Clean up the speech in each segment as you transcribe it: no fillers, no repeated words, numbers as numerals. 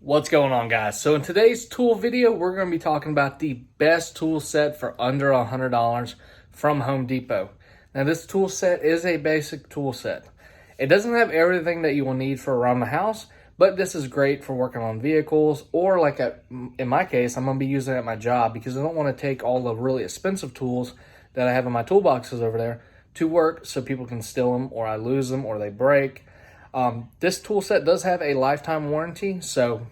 What's going on, guys? So in today's tool video, we're going to be talking about the best tool set for under $100 from Home Depot. Now this tool set is a basic tool set. It doesn't have everything that you will need for around the house, but this is great for working on vehicles, or like in my case, I'm going to be using it at my job because I don't want to take all the really expensive tools that I have in my toolboxes over there to work so people can steal them, or I lose them, or they break. This tool set does have a lifetime warranty, so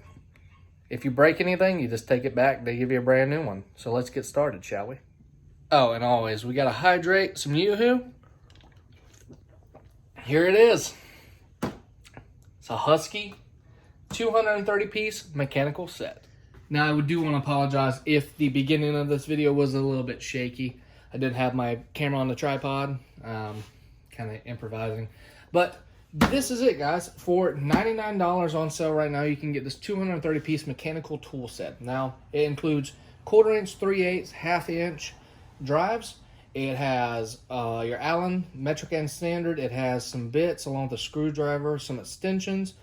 if you break anything, you just take it back. They give you a brand new one. So let's get started, shall we? Oh, and always, we got to hydrate some Yoo-Hoo. Here it is. It's a Husky 230-piece mechanical set. Now, I do want to apologize if the beginning of this video was a little bit shaky. I did have my camera on the tripod, kind of improvising. But this is it, guys. For $99 on sale right now, you can get this 230-piece mechanical tool set. Now, it includes 1/4 inch, 3/8, 1/2 inch drives. It has your Allen metric and standard. It has some bits along with a screwdriver, some extensions.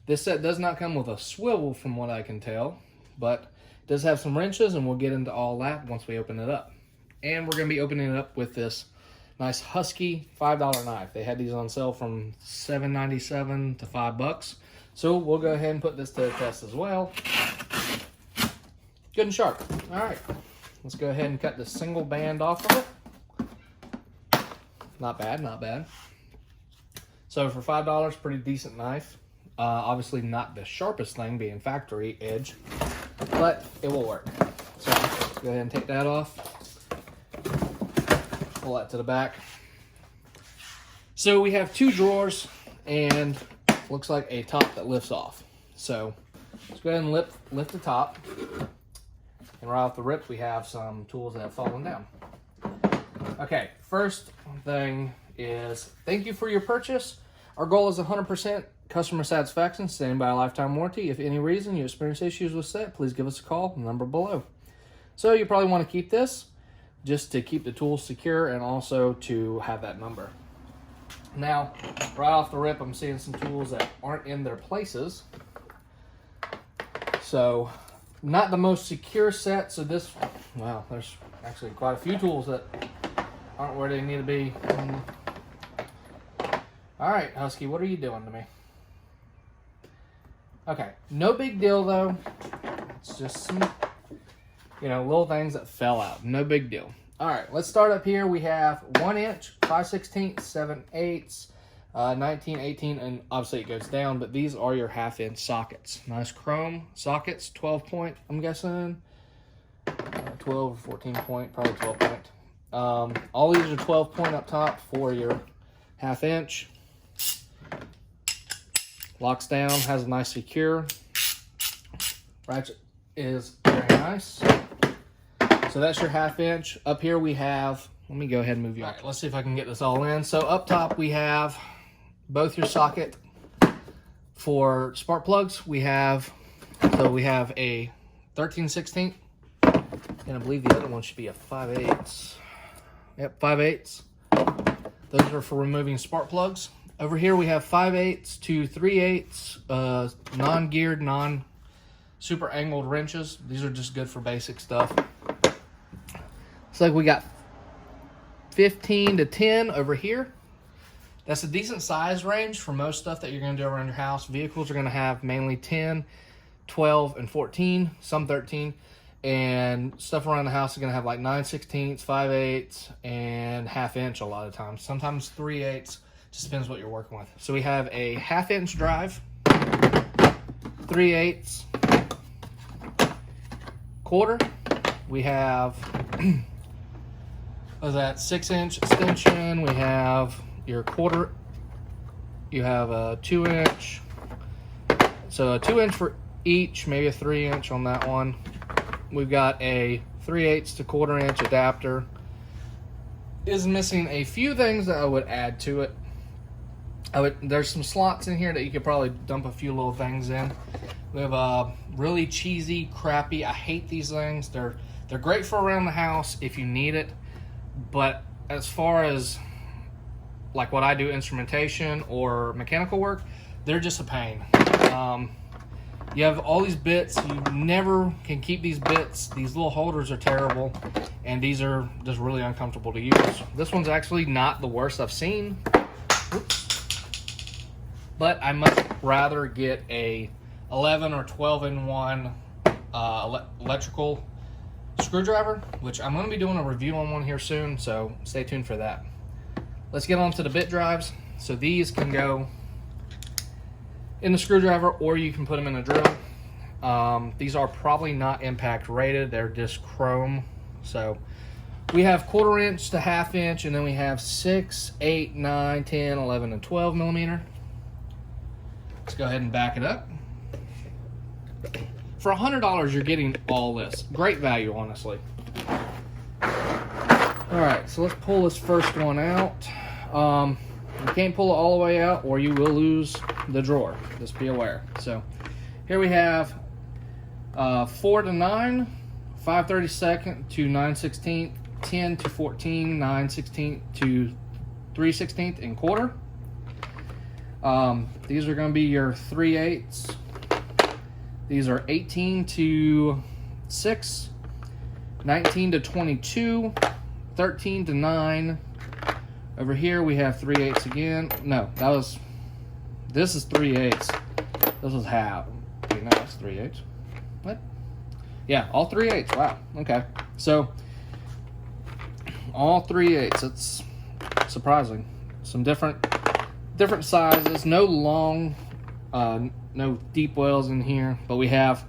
This set does not come with a swivel from what I can tell, but it does have some wrenches, and we'll get into all that once we open it up. And we're going to be opening it up with this nice Husky $5 knife. They had these on sale from $7.97 to $5. So we'll go ahead and put this to the test as well. Good and sharp. All right, let's go ahead and cut the single band off of it. Not bad, not bad. So for $5, pretty decent knife. Obviously not the sharpest thing, being factory edge, but it will work. So let's go ahead and take that off. Pull that to the back. So we have two drawers and looks like a top that lifts off. So let's go ahead and lift the top. And right off the rip, we have some tools that have fallen down. Okay, first thing is thank you for your purchase. Our goal is 100% customer satisfaction, standing by a lifetime warranty. If any reason you experience issues with set, please give us a call, the number below. So you probably want to keep this just to keep the tools secure and also to have that number. Now, right off the rip, I'm seeing some tools that aren't in their places. So, not the most secure set. So this, wow, there's actually quite a few tools that aren't where they need to be. All right, Husky, what are you doing to me? Okay, no big deal though. It's just some, little things that fell out. No big deal. All right, let's start up here. We have 1 inch, 5/16, 7/8, 19, 18, and obviously it goes down, but these are your 1/2 inch sockets. Nice chrome sockets, 12 point, I'm guessing. 12 or 14 point, probably 12 point. All these are 12 point up top for your 1/2 inch. Locks down, has a nice secure. Ratchet is very nice. So that's your 1/2 inch. Up here we have, let me go ahead and move you. All right, let's see if I can get this all in. So up top we have both your socket for spark plugs. We have a 13/16, and I believe the other one should be a 5/8. Yep, 5/8. Those are for removing spark plugs. Over here we have 5/8 to 3/8 non-geared, non-super angled wrenches. These are just good for basic stuff. Looks like we got 15 to 10 over here. That's a decent size range for most stuff that you're going to do around your house. Vehicles are going to have mainly 10, 12, and 14, some 13. And stuff around the house is going to have like 9/16, 5/8, and 1/2 inch a lot of times. Sometimes 3/8. Just depends what you're working with. So we have a 1/2 inch drive, 3/8, 1/4. We have, what is that, 6 inch extension. We have your 1/4. You have a 2 inch. So a 2 inch for each, maybe a 3 inch on that one. We've got a 3/8 to 1/4 inch adapter. Is missing a few things that I would add to it. There's some slots in here that you could probably dump a few little things in. We have a really cheesy, crappy, I hate these things. They're great for around the house if you need it, but as far as like what I do, instrumentation or mechanical work, they're just a pain. You have all these bits. You never can keep these bits. These little holders are terrible, and these are just really uncomfortable to use. This one's actually not the worst I've seen. Oops. But I much rather get a 11 or 12-in-1 electrical screwdriver, which I'm going to be doing a review on one here soon, so stay tuned for that. Let's get on to the bit drives. So these can go in the screwdriver, or you can put them in a drill. These are probably not impact rated. They're just chrome. So we have 1/4 inch to 1/2 inch, and then we have 6, 8, 9, 10, 11, and 12 millimeter. Let's go ahead and back it up. For $100, you're getting all this. Great value, honestly. All right, so let's pull this first one out. You can't pull it all the way out, or you will lose the drawer. Just be aware. So here we have 4 to 9, 5/32 to 9/16, 10 to 14, 9/16 to 3/16 and 1/4. These are going to be your 3/8. These are 18 to 6, 19 to 22, 13 to 9. Over here we have 3/8 again. No, this is 3/8. This is half. Okay, no, that's 3/8. What? Yeah, all 3/8. Wow. Okay. So all 3/8. It's surprising. Some different sizes. No long, no deep wells in here, but we have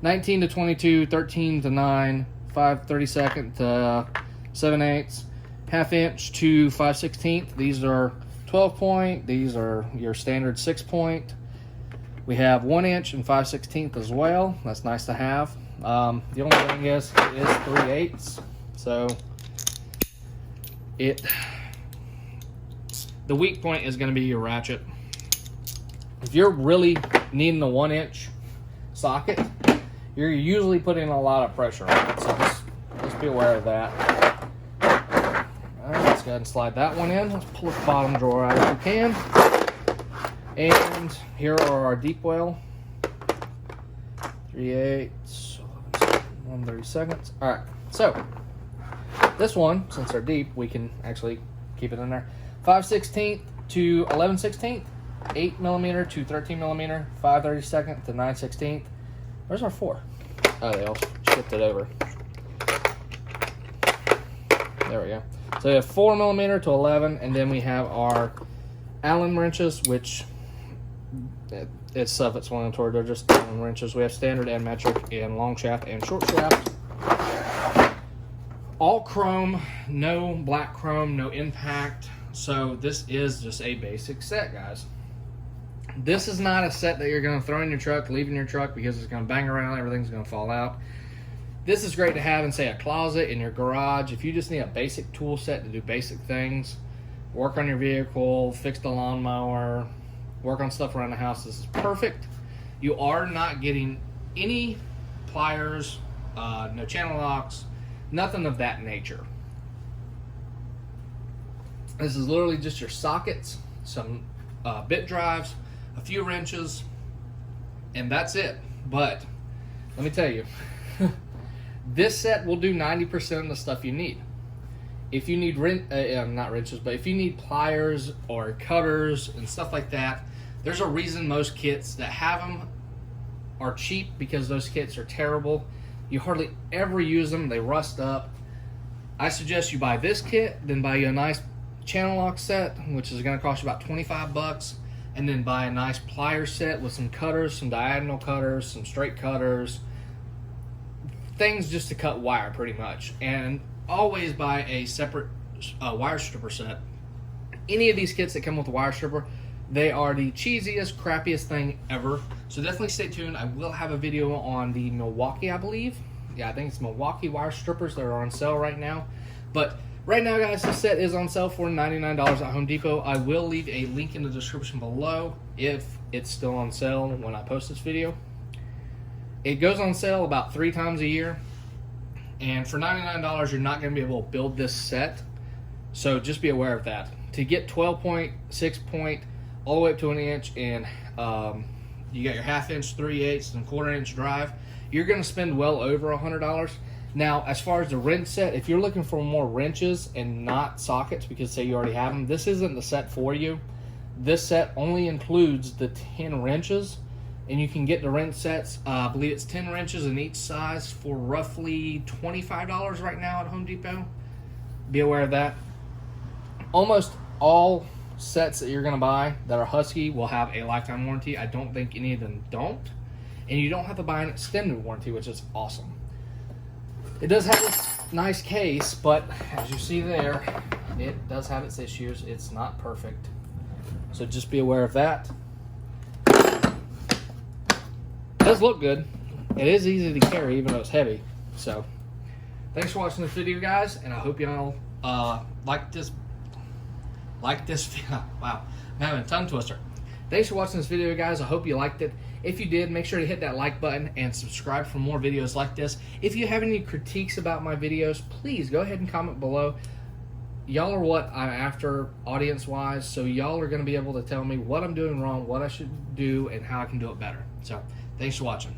19 to 22, 13 to 9, 5/32 to 7/8. 1/2 inch to 5/16. These are 12 point. These are your standard 6 point. We have 1 inch and 5/16 as well. That's nice to have. The only thing is it is 3/8. So the weak point is going to be your ratchet. If you're really needing a 1 inch socket, you're usually putting a lot of pressure on it. So just be aware of that. Let's go ahead and slide that one in. Let's pull the bottom drawer out if we can. And here are our deep well. 3/8, 1/32. All right, so this one, since they're deep, we can actually keep it in there. 5/16 to 11/16, 8 millimeter to 13 millimeter, 5/32 to 9/16. Where's our 4? Oh, they all shifted over. There we go. So we have 4 millimeter to 11, and then we have our Allen wrenches, which it's self-explanatory. They're just Allen wrenches. We have standard and metric, and long shaft and short shaft. All chrome, no black chrome, no impact. So this is just a basic set, guys. This is not a set that you're going to throw in your truck, leave in your truck, because it's going to bang around, everything's going to fall out. This is great to have in, say, a closet, in your garage. If you just need a basic tool set to do basic things, work on your vehicle, fix the lawnmower, work on stuff around the house, this is perfect. You are not getting any pliers, no channel locks, nothing of that nature. This is literally just your sockets, some bit drives, a few wrenches, and that's it. But let me tell you, this set will do 90% of the stuff you need. If you need not wrenches, but if you need pliers or cutters and stuff like that, there's a reason most kits that have them are cheap, because those kits are terrible. You hardly ever use them. They rust up. I suggest you buy this kit, then buy you a nice channel lock set, which is going to cost you about 25 bucks, and then buy a nice plier set with some cutters, some diagonal cutters, some straight cutters, things just to cut wire pretty much. And always buy a separate wire stripper set. Any of these kits that come with a wire stripper, they are the cheesiest, crappiest thing ever. So definitely stay tuned. I will have a video on the Milwaukee, I believe. Yeah, I think it's Milwaukee wire strippers that are on sale right now. But right now, guys, this set is on sale for $99 at Home Depot. I will leave a link in the description below if it's still on sale when I post this video. It goes on sale about 3 times a year. And for $99, you're not going to be able to build this set. So just be aware of that. To get 12 point, 6 point, all the way up to an inch, and You got your 1/2 inch, 3/8, and 1/4 inch drive. You're going to spend well over $100. Now, as far as the wrench set, if you're looking for more wrenches and not sockets, because say you already have them, this isn't the set for you. This set only includes the 10 wrenches, and you can get the wrench sets, I believe it's 10 wrenches in each size for roughly $25 right now at Home Depot. Be aware of that. Almost all sets that you're going to buy that are Husky will have a lifetime warranty. I don't think any of them don't. And you don't have to buy an extended warranty, which is awesome. It does have this nice case, but as you see there, it does have its issues. It's not perfect. So just be aware of that. It does look good. It is easy to carry, even though it's heavy. So thanks for watching this video, guys, and I hope y'all like this. Wow, I'm having a tongue twister. Thanks for watching this video, guys. I hope you liked it. If you did, make sure to hit that like button and subscribe for more videos like this. If you have any critiques about my videos, please go ahead and comment below. Y'all are what I'm after audience-wise, so y'all are going to be able to tell me what I'm doing wrong, what I should do, and how I can do it better. So, thanks for watching.